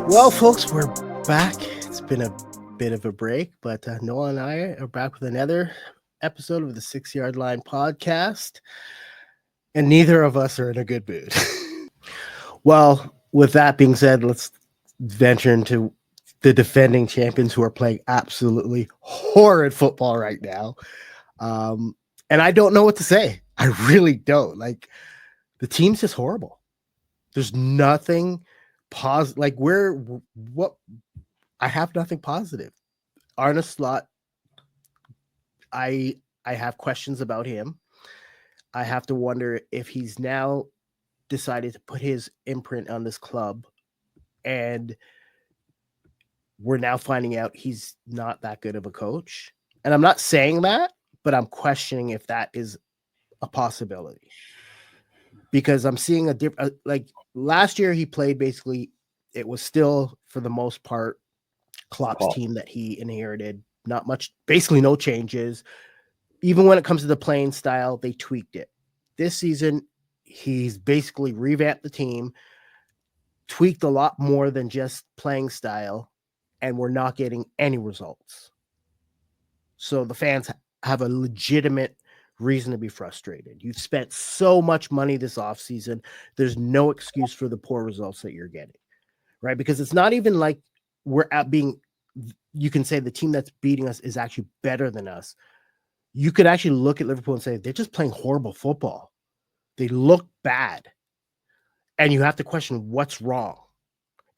Well, folks, we're back. It's been a bit of a break, but Noah and I are back with another episode of the 6 Yard Line podcast, and neither of us are in a good mood. Well, with that being said, let's venture into the defending champions who are playing absolutely horrid football right now. And I don't know what to say. I really don't. Like, the team's just horrible. There's nothing positive. Like, what I have nothing positive. Arne Slot, I have questions about him. I have to wonder if he's now decided to put his imprint on this club, and we're now finding out he's not that good of a coach. And I'm not saying that, but I'm questioning if that is a possibility. Because I'm seeing a different, like last year he played basically, it was still for the most part Klopp's team that he inherited. Not much, basically no changes. Even when it comes to the playing style, they tweaked it. This season, he's basically revamped the team, tweaked a lot more than just playing style, and we're not getting any results. So the fans have a legitimate reason to be frustrated. You've spent so much money this offseason. There's no excuse for the poor results that you're getting, right? Because it's not even like we're at being, you can say the team that's beating us is actually better than us. You could actually look at Liverpool and say they're just playing horrible football. They look bad. And you have to question what's wrong.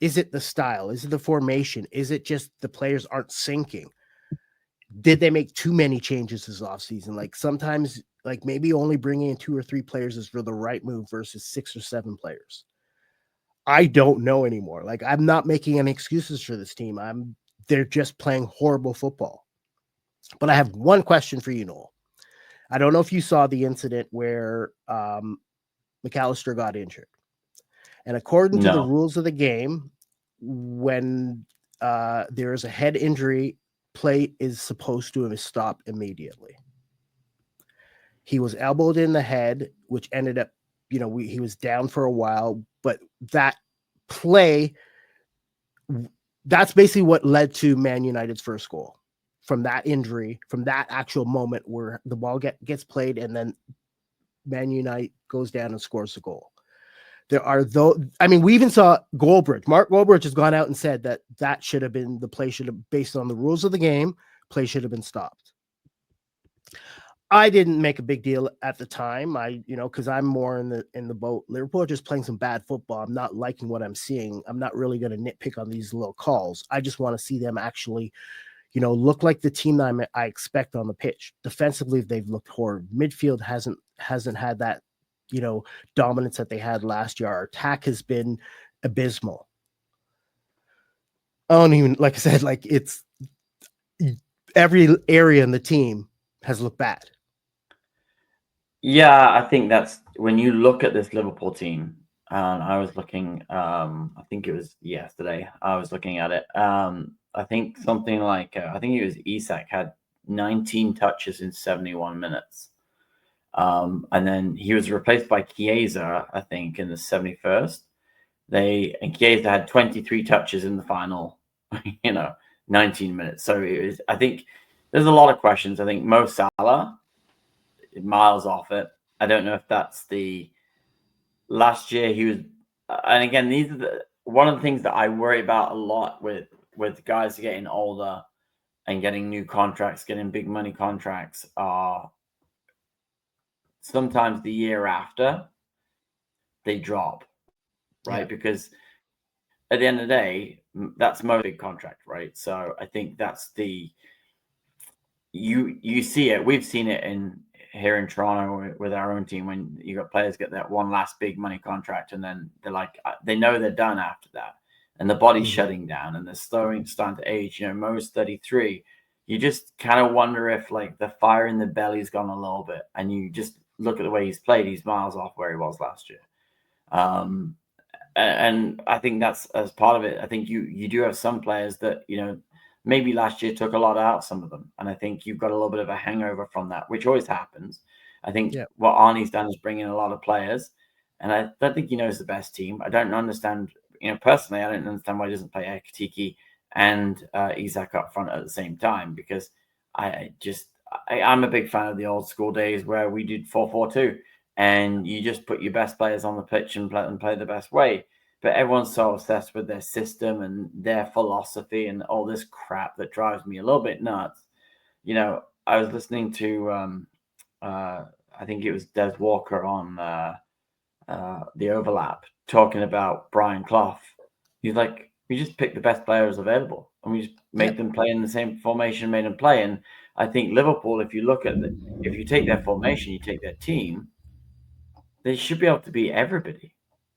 Is it the style? Is it the formation? Is it just the players aren't syncing? Did they make too many changes this offseason? Like sometimes, like maybe only bringing in 2 or 3 players is for the right move versus 6 or 7 players. I don't know anymore. Like I'm not making any excuses for this team. They're just playing horrible football. But I have one question for you, Noel. I don't know if you saw the incident where McAllister got injured. And according to the rules of the game, when there is a head injury, play is supposed to have stopped immediately. He was elbowed in the head, which ended up, he was down for a while, but that play, that's basically what led to Man United's first goal. From that injury, from that actual moment where the ball gets played and then Man United goes down and scores the goal. There are we even saw Goldbridge. Mark Goldbridge has gone out and said that should have been, the play should have, based on the rules of the game, play should have been stopped. I didn't make a big deal at the time. Because I'm more in the boat. Liverpool are just playing some bad football. I'm not liking what I'm seeing. I'm not really going to nitpick on these little calls. I just want to see them actually, look like the team that I expect on the pitch. Defensively, they've looked horrid. Midfield hasn't had that, dominance that they had last year. Our attack has been abysmal. I don't even, like I said, like it's every area in the team has looked bad. Yeah, I think that's when you look at this Liverpool team. I was looking, I think it was yesterday. I was looking at it. I think something like, I think it was Isak had 19 touches in 71 minutes. And then he was replaced by Chiesa, I think, in the 71st. And Chiesa had 23 touches in the final, 19 minutes. So I think there's a lot of questions. I think Mo Salah, miles off it. I don't know if that's last year he was, and again, these are one of the things that I worry about a lot with guys getting older and getting new contracts, getting big money contracts, are sometimes the year after they drop, right? Yeah. Because at the end of the day, that's most big contract, right? So I think that's you see it. We've seen it here in Toronto with our own team when you got players get that one last big money contract and then they're like, they know they're done after that, and the body's shutting down and they're starting to age. Mo's 33. You just kind of wonder if like the fire in the belly's gone a little bit, and you just look at the way he's played. He's miles off where he was last year. And I think that's as part of it. I think you do have some players that, maybe last year took a lot out, some of them. And I think you've got a little bit of a hangover from that, which always happens. I think what Arne's done is bring in a lot of players. And I don't think he knows the best team. I don't understand personally, I don't understand why he doesn't play Ekitike and Isak up front at the same time, because I'm a big fan of the old school days where we did 4-4-2 and you just put your best players on the pitch and let them play the best way. But everyone's so obsessed with their system and their philosophy and all this crap that drives me a little bit nuts. I was listening to I think it was Des Walker on the Overlap talking about Brian Clough. He's like, we just pick the best players available and we just made them play in the same formation, made them play. And I think Liverpool, if you look at if you take their formation, you take their team, they should be able to beat everybody.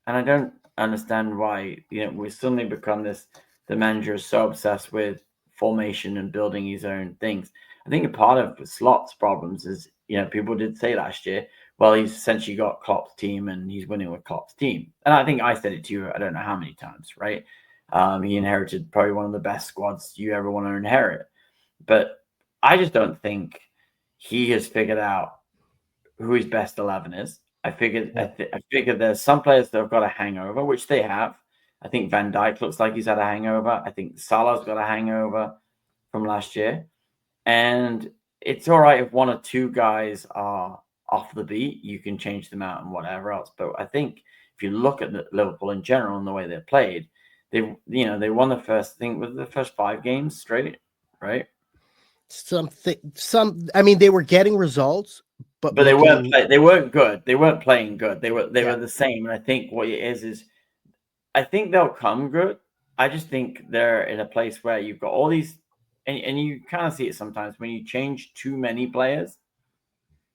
And I don't understand why, we suddenly become the manager is so obsessed with formation and building his own things. I think a part of Slot's problems is, people did say last year, well, he's essentially got Klopp's team and he's winning with Klopp's team. And I think I said it to you, I don't know how many times, right? He inherited probably one of the best squads you ever want to inherit. But I just don't think he has figured out who his best 11 is. I figured there's some players that have got a hangover, which they have. I think Van Dijk looks like he's had a hangover. I think Salah's got a hangover from last year. And it's all right if one or two guys are off the beat, you can change them out and whatever else. But I think if you look at Liverpool in general and the way they played, they won the first 5 games straight, right? I mean, they were getting results, but they weren't good. They weren't playing good. They were the same. And I think what it is I think they'll come good. I just think they're in a place where you've got all these, and you kind of see it sometimes when you change too many players.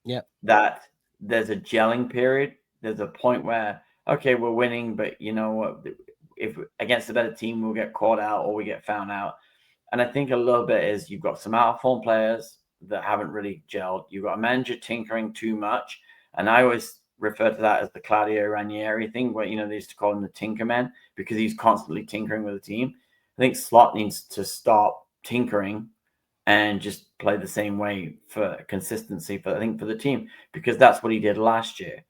Yeah, that there's a gelling period. There's a point where, okay, we're winning, but you know what? If against a better team, we'll get caught out or we get found out. And I think a little bit is you've got some out of form players that haven't really gelled. You've got a manager tinkering too much. And I always refer to that as the Claudio Ranieri thing, where, they used to call him the Tinker Man because he's constantly tinkering with the team. I think Slot needs to stop tinkering and just play the same way for consistency for the team, because that's what he did last year.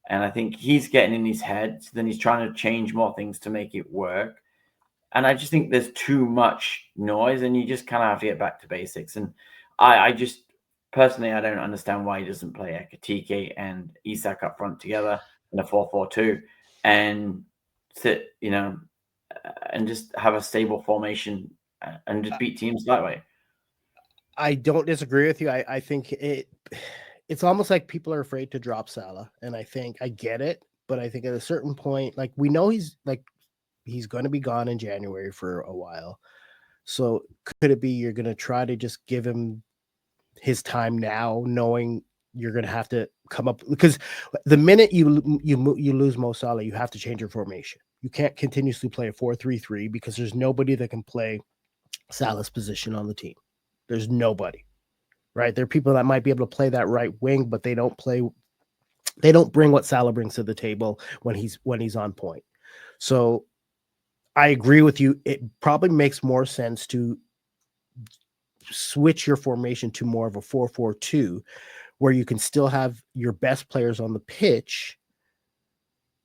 And I think he's getting in his head. So then he's trying to change more things to make it work. And I just think there's too much noise and you just kind of have to get back to basics. And I just personally, I don't understand why he doesn't play Ekitike and Isak up front together in a 4-4-2 and sit, and just have a stable formation and just beat teams that way. I don't disagree with you. I think it's almost like people are afraid to drop Salah, and I think I get it, but I think at a certain point, like we know he's going to be gone in January for a while. So could it be you're going to try to just give him his time now, knowing you're going to have to come up, because the minute you lose Mo Salah, you have to change your formation. You can't continuously play a 4-3-3 because there's nobody that can play Salah's position on the team. There's nobody, right? There are people that might be able to play that right wing, but they don't bring what Salah brings to the table when he's on point. So I agree with you. It probably makes more sense to switch your formation to more of a 4-4-2, where you can still have your best players on the pitch,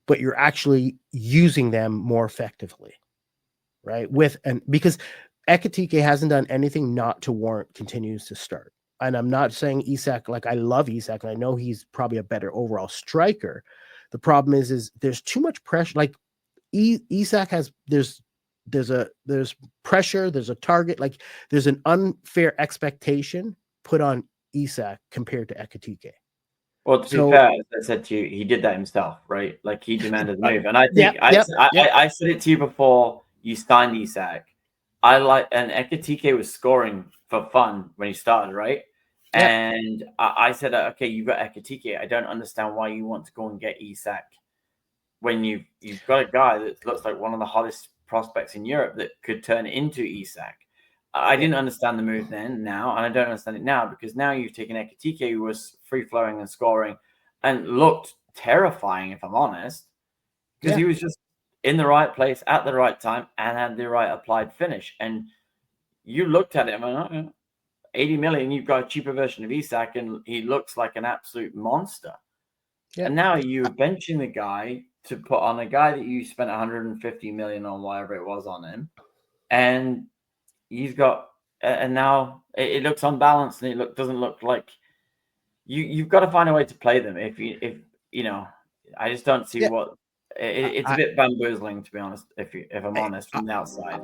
but you're actually using them more effectively, right? Because Ekitike hasn't done anything not to warrant continues to start. And I'm not saying Isak, like I love Isak, and I know he's probably a better overall striker. The problem is there's too much pressure. Like Isak has, there's pressure, there's a target, like there's an unfair expectation put on Isak compared to Ekitike. Well, to be fair, as I said to you, he did that himself, right? Like he demanded the move. And I think I said it to you before you signed Isak. And Ekitike was scoring for fun when he started, right? Yeah. And I said, okay, you've got Ekitike. I don't understand why you want to go and get Isak when you've got a guy that looks like one of the hottest prospects in Europe that could turn into Isak. I didn't understand the move then, now, and I don't understand it now, because now you've taken Ekitike, who was free-flowing and scoring and looked terrifying, if I'm honest, because he was just in the right place at the right time and had the right applied finish. And you looked at him and 80 million, you've got a cheaper version of Isak, and he looks like an absolute monster. Yeah. And now you're benching the guy to put on a guy that you spent 150 million on, whatever it was, on him, and he's got, and now it looks unbalanced, and doesn't look like you've got to find a way to play them. If you know, I just don't see what it's a bit bamboozling, to be honest. If I'm honest, from the outside.